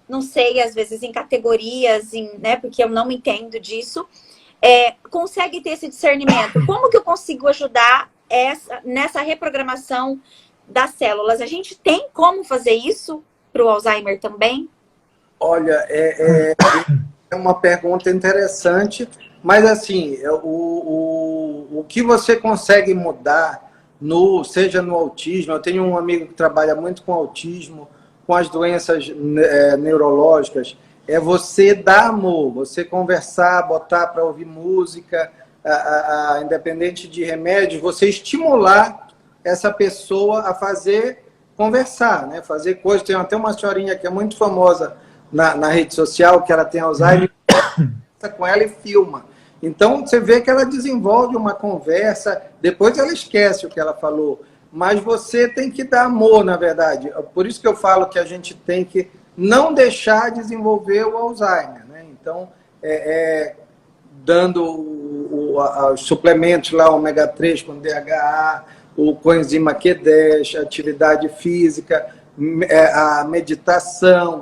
Não sei, às vezes em categorias, né, porque eu não entendo disso, consegue ter esse discernimento. Como que eu consigo ajudar nessa reprogramação das células? A gente tem como fazer isso para o Alzheimer também? Olha, é uma pergunta interessante, mas assim, o que você consegue mudar, seja no autismo, eu tenho um amigo que trabalha muito com autismo, com as doenças neurológicas, é você dar amor, você conversar, botar para ouvir música, independente de remédios, você estimular essa pessoa a conversar, né? Fazer coisas. Tem até uma senhorinha que é muito famosa na rede social, que ela tem Alzheimer, com ela e filma. Então, você vê que ela desenvolve uma conversa, depois ela esquece o que ela falou, mas você tem que dar amor, na verdade. Por isso que eu falo que a gente tem que não deixar desenvolver o Alzheimer, né? Então, dando os suplementos lá, ômega 3 com DHA, o coenzima Q10, atividade física, a meditação,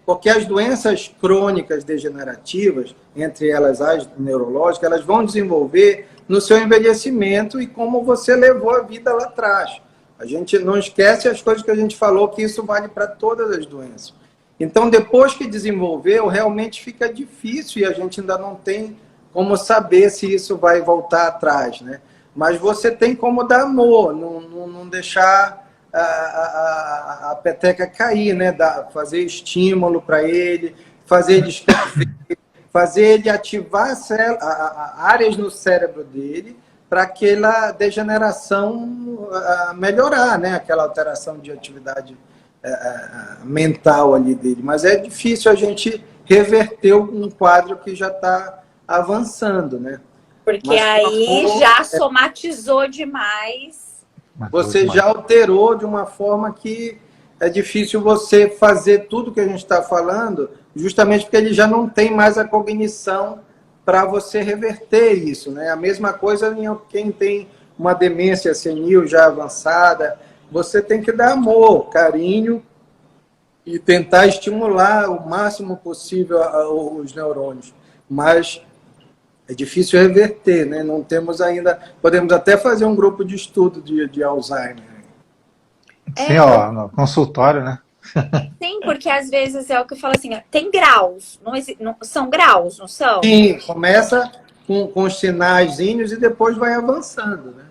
porque as doenças crônicas degenerativas, entre elas as neurológicas, elas vão desenvolver no seu envelhecimento e como você levou a vida lá atrás. A gente não esquece as coisas que a gente falou, que isso vale para todas as doenças. Então, depois que desenvolveu, realmente fica difícil e a gente ainda não tem como saber se isso vai voltar atrás, né? Mas você tem como dar amor, não deixar a peteca cair, né? Fazer estímulo para ele, fazer ele escrever, fazer ele ativar áreas no cérebro dele para aquela degeneração melhorar, né? Aquela alteração de atividade mental ali dele. Mas é difícil a gente reverter um quadro que já está avançando, né? Porque aí já somatizou demais. Você já alterou de uma forma que é difícil você fazer tudo que a gente está falando, justamente porque ele já não tem mais a cognição para você reverter isso, né? A mesma coisa em quem tem uma demência senil já avançada. Você tem que dar amor, carinho e tentar estimular o máximo possível os neurônios. Mas É difícil reverter, né? Não temos ainda... Podemos até fazer um grupo de estudo de Alzheimer. Sim, ó, no consultório, né? Sim, porque às vezes é o que eu falo assim, tem graus, são graus, não são? Sim, começa com os sinaizinhos e depois vai avançando, né?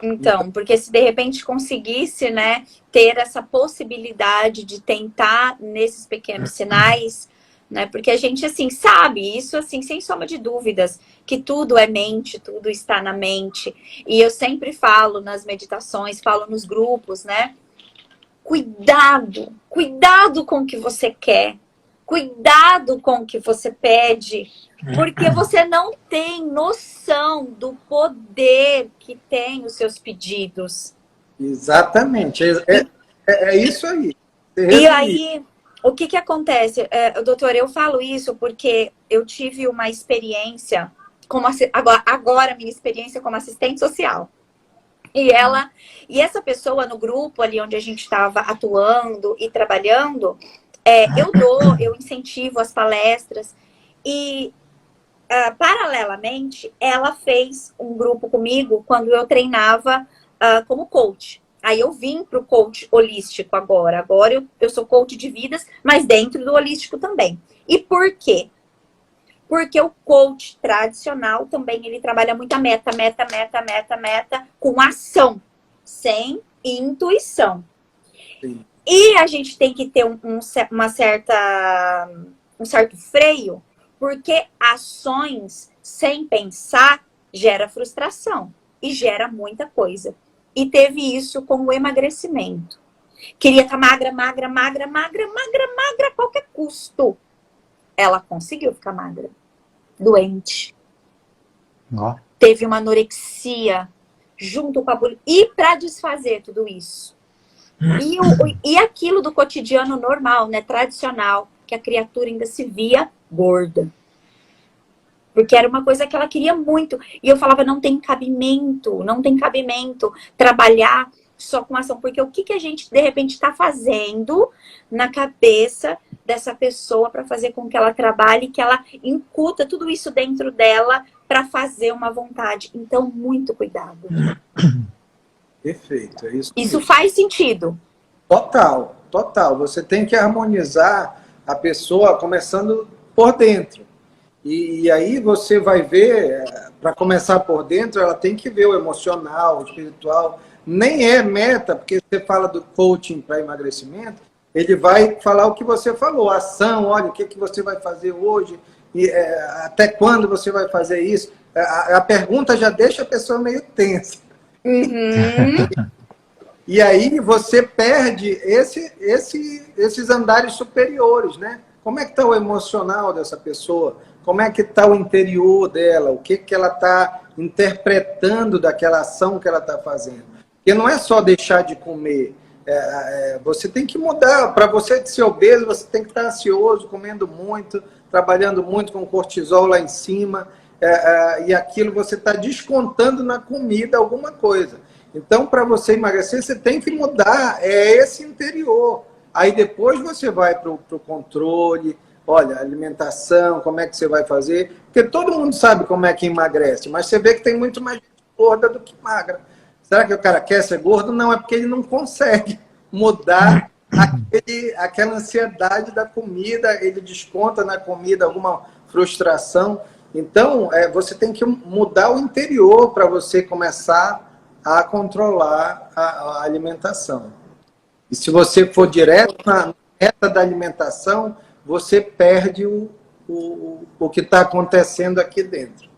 Então, porque se de repente conseguisse, né, ter essa possibilidade de tentar nesses pequenos sinais, né, porque a gente, assim, sabe, isso, assim, sem sombra de dúvidas, que tudo é mente, tudo está na mente. E eu sempre falo nas meditações, falo nos grupos, né, cuidado, cuidado com o que você quer, cuidado com o que você pede, porque você não tem noção do poder que tem os seus pedidos. Exatamente, é isso aí. E aí, o que acontece? Doutor, eu falo isso porque eu tive uma experiência, agora minha experiência como assistente social. E essa pessoa no grupo ali onde a gente estava atuando e trabalhando, eu incentivo as palestras e paralelamente ela fez um grupo comigo quando eu treinava como coach. Aí eu vim para o coach holístico agora eu sou coach de vidas, mas dentro do holístico também. E por quê? Porque o coach tradicional também, ele trabalha muito a meta, com ação, sem intuição. Sim. E a gente tem que ter um certo freio, porque ações sem pensar gera frustração e gera muita coisa. E teve isso com o emagrecimento. Queria estar magra a qualquer custo. Ela conseguiu ficar magra. Doente. Oh. Teve uma anorexia junto com a bulimia. E para desfazer tudo isso. E aquilo do cotidiano normal, né, tradicional, que a criatura ainda se via gorda. Porque era uma coisa que ela queria muito. E eu falava, não tem cabimento trabalhar só com ação. Porque o que a gente, de repente, está fazendo na cabeça dessa pessoa para fazer com que ela trabalhe, que ela incuta tudo isso dentro dela para fazer uma vontade. Então, muito cuidado. Perfeito, é isso. Isso faz sentido. Total. Você tem que harmonizar a pessoa começando por dentro. E aí você vai ver, para começar por dentro, ela tem que ver o emocional, o espiritual. Nem é meta, porque você fala do coaching para emagrecimento, ele vai falar o que você falou, ação, olha, o que você vai fazer hoje, e, até quando você vai fazer isso. A pergunta já deixa a pessoa meio tensa. Uhum. E aí você perde esses andares superiores, né? Como é que está o emocional dessa pessoa? Como é que está o interior dela? O que ela está interpretando daquela ação que ela está fazendo? Porque não é só deixar de comer. Você tem que mudar. Para você ser obeso, você tem que estar ansioso, comendo muito, trabalhando muito com cortisol lá em cima. E aquilo você está descontando na comida alguma coisa. Então, para você emagrecer, você tem que mudar esse interior. Aí depois você vai para o controle, olha, alimentação, como é que você vai fazer. Porque todo mundo sabe como é que emagrece, mas você vê que tem muito mais gente gorda do que magra. Será que o cara quer ser gordo? Não, é porque ele não consegue mudar aquela ansiedade da comida, ele desconta na comida alguma frustração. Então, você tem que mudar o interior para você começar a controlar a alimentação. E se você for direto na reta da alimentação, você perde o que está acontecendo aqui dentro.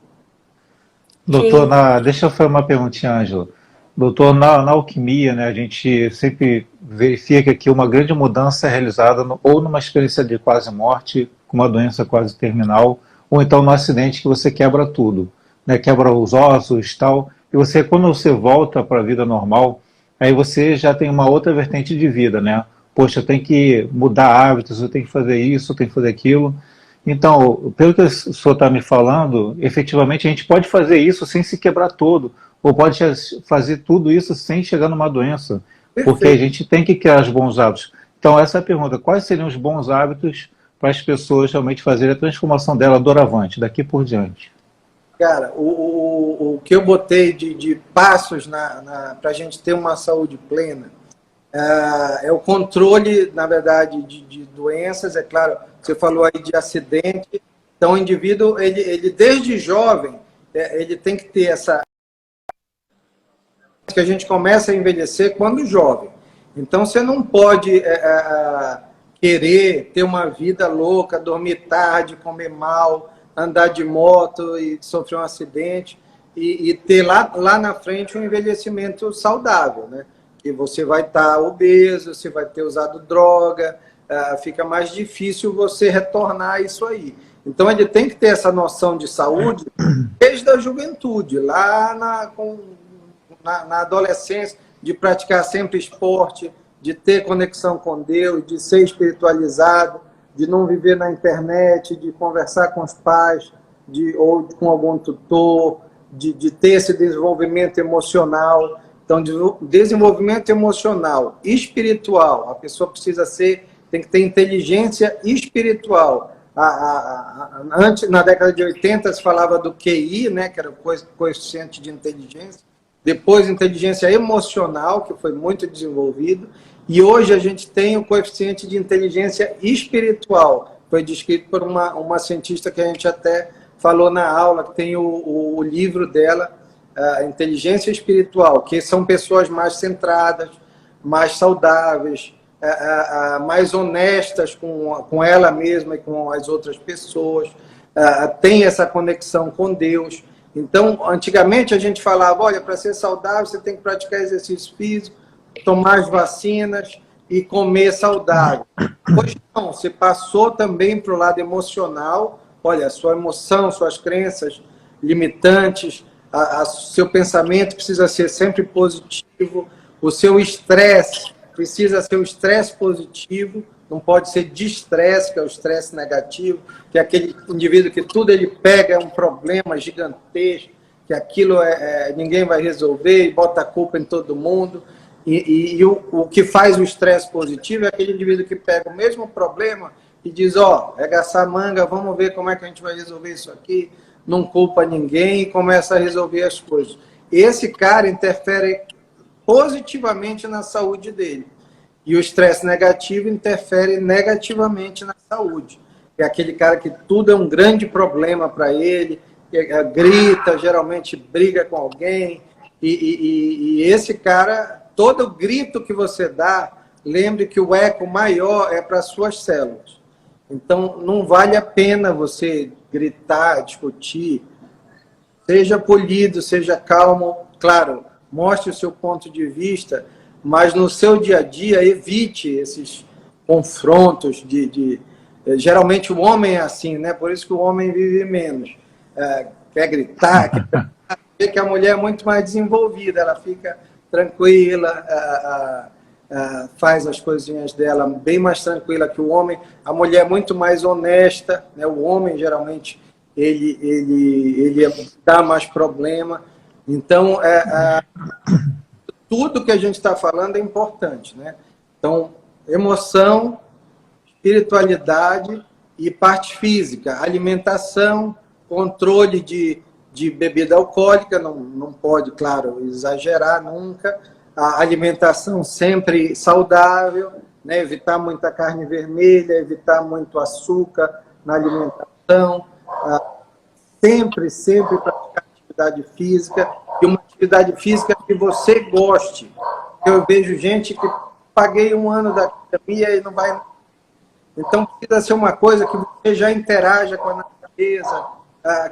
Doutor, deixa eu fazer uma perguntinha, Ângelo. Doutor, na alquimia, né, a gente sempre verifica que uma grande mudança é realizada ou numa experiência de quase morte, com uma doença quase terminal, ou então no acidente que você quebra tudo, né, quebra os ossos e tal, e você, quando você volta para a vida normal, aí você já tem uma outra vertente de vida, né? Poxa, eu tenho que mudar hábitos, eu tenho que fazer isso, eu tenho que fazer aquilo. Então, pelo que o senhor está me falando, efetivamente a gente pode fazer isso sem se quebrar todo, ou pode fazer tudo isso sem chegar numa doença, porque a gente tem que criar os bons hábitos. Então, essa é a pergunta, quais seriam os bons hábitos para as pessoas realmente fazerem a transformação dela doravante, daqui por diante? Cara, o que eu botei de passos para a gente ter uma saúde plena é o controle, na verdade, de doenças. É claro, você falou aí de acidente. Então, o indivíduo, ele desde jovem, ele tem que ter essa... que a gente começa a envelhecer quando jovem. Então, você não pode querer ter uma vida louca, dormir tarde, comer mal, andar de moto e sofrer um acidente e ter lá na frente um envelhecimento saudável, né? Que você vai estar obeso, você vai ter usado droga, fica mais difícil você retornar isso aí. Então, ele tem que ter essa noção de saúde desde a juventude, lá na adolescência, de praticar sempre esporte, de ter conexão com Deus, de ser espiritualizado, de não viver na internet, de conversar com os pais, ou com algum tutor, de ter esse desenvolvimento emocional. Então, desenvolvimento emocional, espiritual, a pessoa tem que ter inteligência espiritual. Antes, na década de 80, se falava do QI, né, que era o coeficiente de inteligência. Depois, inteligência emocional, que foi muito desenvolvido. E hoje a gente tem o coeficiente de inteligência espiritual. Foi descrito por uma cientista que a gente até falou na aula, que tem o livro dela, Inteligência Espiritual, que são pessoas mais centradas, mais saudáveis, mais honestas com ela mesma e com as outras pessoas, tem essa conexão com Deus. Então, antigamente a gente falava, olha, para ser saudável você tem que praticar exercício físico, tomar as vacinas e comer saudável. Hoje não, você passou também para o lado emocional, olha, sua emoção, suas crenças limitantes, seu pensamento precisa ser sempre positivo, o seu estresse precisa ser o estresse positivo, não pode ser de estresse, que é o estresse negativo, que é aquele indivíduo que tudo ele pega é um problema gigantesco, que aquilo ninguém vai resolver e bota a culpa em todo mundo. E o que faz o estresse positivo é aquele indivíduo que pega o mesmo problema e diz, arregaçar a manga, vamos ver como é que a gente vai resolver isso aqui, não culpa ninguém e começa a resolver as coisas. Esse cara interfere positivamente na saúde dele. E o estresse negativo interfere negativamente na saúde. É aquele cara que tudo é um grande problema para ele, grita, geralmente briga com alguém, e esse cara, todo grito que você dá, lembre que o eco maior é para as suas células. Então, não vale a pena você gritar, discutir. Seja polido, seja calmo. Claro, mostre o seu ponto de vista, mas no seu dia a dia evite esses confrontos geralmente o homem é assim, né? Por isso que o homem vive menos. Quer gritar, quer que a mulher é muito mais desenvolvida, ela fica tranquila, faz as coisinhas dela bem mais tranquila que o homem. A mulher é muito mais honesta, né? O homem, geralmente, ele dá mais problema. Então, tudo que a gente está falando é importante, né? Então, emoção, espiritualidade e parte física, alimentação, controle de bebida alcoólica, não pode, claro, exagerar nunca, a alimentação sempre saudável, né? Evitar muita carne vermelha, evitar muito açúcar na alimentação, sempre praticar atividade física, e uma atividade física que você goste. Eu vejo gente que paguei 1 ano da academia e não vai... Então, precisa ser uma coisa que você já interaja com a natureza,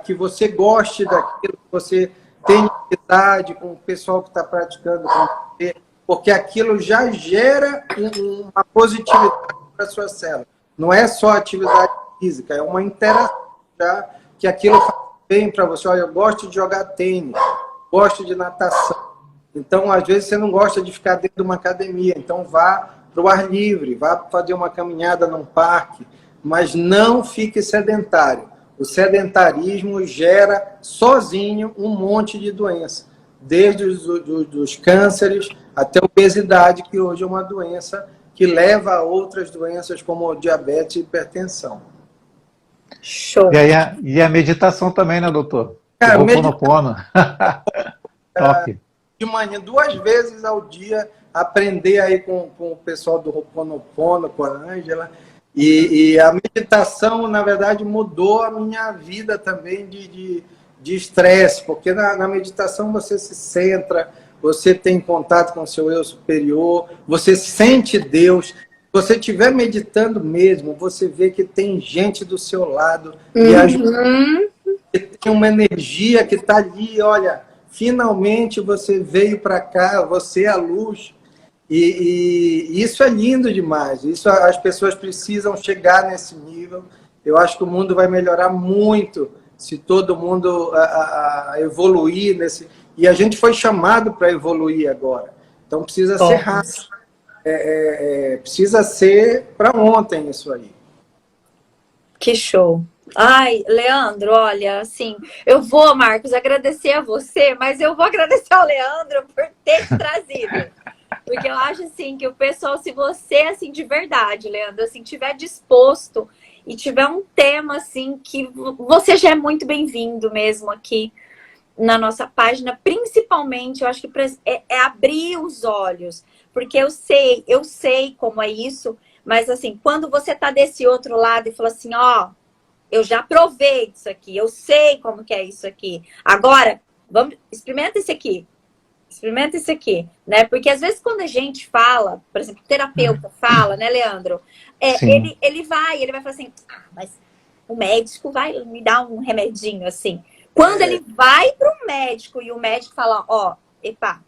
que você goste daquilo, que você tenha amizade com o pessoal que está praticando com você, porque aquilo já gera uma positividade para a sua célula. Não é só atividade física, é uma interação já, que aquilo faz bem para você. Olha, eu gosto de jogar tênis, gosto de natação. Então, às vezes, você não gosta de ficar dentro de uma academia. Então, vá para o ar livre, vá fazer uma caminhada num parque, mas não fique sedentário. O sedentarismo gera sozinho um monte de doença, desde os cânceres até a obesidade, que hoje é uma doença que leva a outras doenças como diabetes e hipertensão. Show. E a meditação também, né, doutor? Cara, Ho'oponopono. Top. De manhã, 2 vezes ao dia, aprender aí com o pessoal do Ho'oponopono, com a Ângela. E a meditação, na verdade, mudou a minha vida também de estresse, porque na meditação você se centra, você tem contato com o seu eu superior, você sente Deus. Se você estiver meditando mesmo, você vê que tem gente do seu lado e ajuda, que tem uma energia que está ali, olha, finalmente você veio para cá, você é a luz. E isso é lindo demais. Isso, as pessoas precisam chegar nesse nível. Eu acho que o mundo vai melhorar muito se todo mundo evoluir nesse. E a gente foi chamado para evoluir agora. Então precisa ser rápido. Precisa ser para ontem isso aí. Que show. Ai, Leandro, olha, assim, eu vou, Marcos, agradecer a você, mas eu vou agradecer ao Leandro por ter te trazido. Porque eu acho, assim, que o pessoal, se você, assim, de verdade, Leandro, assim, tiver disposto e tiver um tema, assim, que você já é muito bem-vindo mesmo aqui na nossa página, principalmente, eu acho que é abrir os olhos, porque eu sei como é isso, mas, assim, quando você tá desse outro lado e fala assim, ó, eu já provei isso aqui, eu sei como que é isso aqui. Agora, experimenta esse aqui. Experimenta esse aqui, né? Porque às vezes quando a gente fala, por exemplo, o terapeuta fala, né, Leandro? Ele vai falar assim, mas o médico vai me dar um remedinho, assim. Quando ele vai para o médico e o médico fala, ó, epa,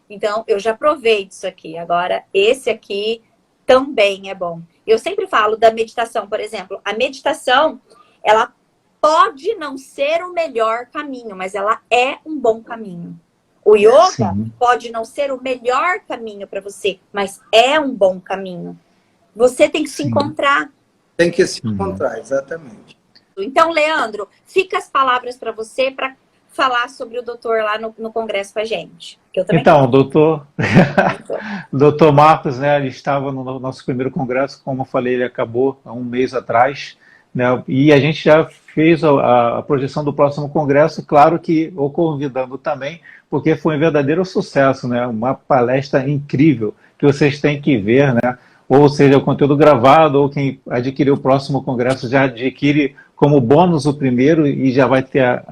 então eu já provei disso aqui, agora esse aqui também é bom. Eu sempre falo da meditação, por exemplo, a meditação, ela pode não ser o melhor caminho, mas ela é um bom caminho. O yoga pode não ser o melhor caminho para você, mas é um bom caminho. Você tem que se encontrar. Tem que se encontrar, exatamente. Então, Leandro, fica as palavras para você para falar sobre o doutor lá no congresso com a gente. Que eu também então, doutor Marcos, né, ele estava no nosso primeiro congresso, como eu falei, ele acabou há um mês atrás, né, e a gente já fez a projeção do próximo congresso, claro que o convidando também, porque foi um verdadeiro sucesso, né, uma palestra incrível que vocês têm que ver, né, ou seja, o conteúdo gravado, ou quem adquirir o próximo congresso já adquire como bônus o primeiro e já vai ter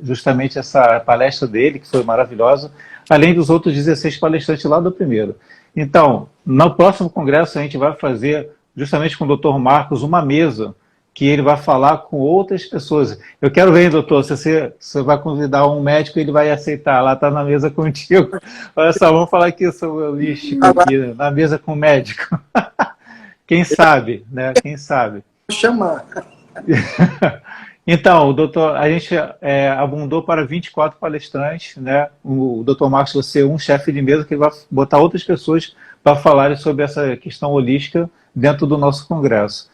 justamente essa palestra dele, que foi maravilhosa, além dos outros 16 palestrantes lá do primeiro. Então, no próximo congresso a gente vai fazer, justamente com o Dr. Marcos, uma mesa que ele vai falar com outras pessoas. Eu quero ver, doutor, se você vai convidar um médico, ele vai aceitar, lá está na mesa contigo. Olha só, vamos falar aqui sobre o holístico, aqui, na mesa com o médico. Quem sabe, né? Quem sabe? Vou chamar. Então, doutor, a gente abundou para 24 palestrantes, né? O doutor Marcos vai ser um chefe de mesa que vai botar outras pessoas para falarem sobre essa questão holística dentro do nosso congresso.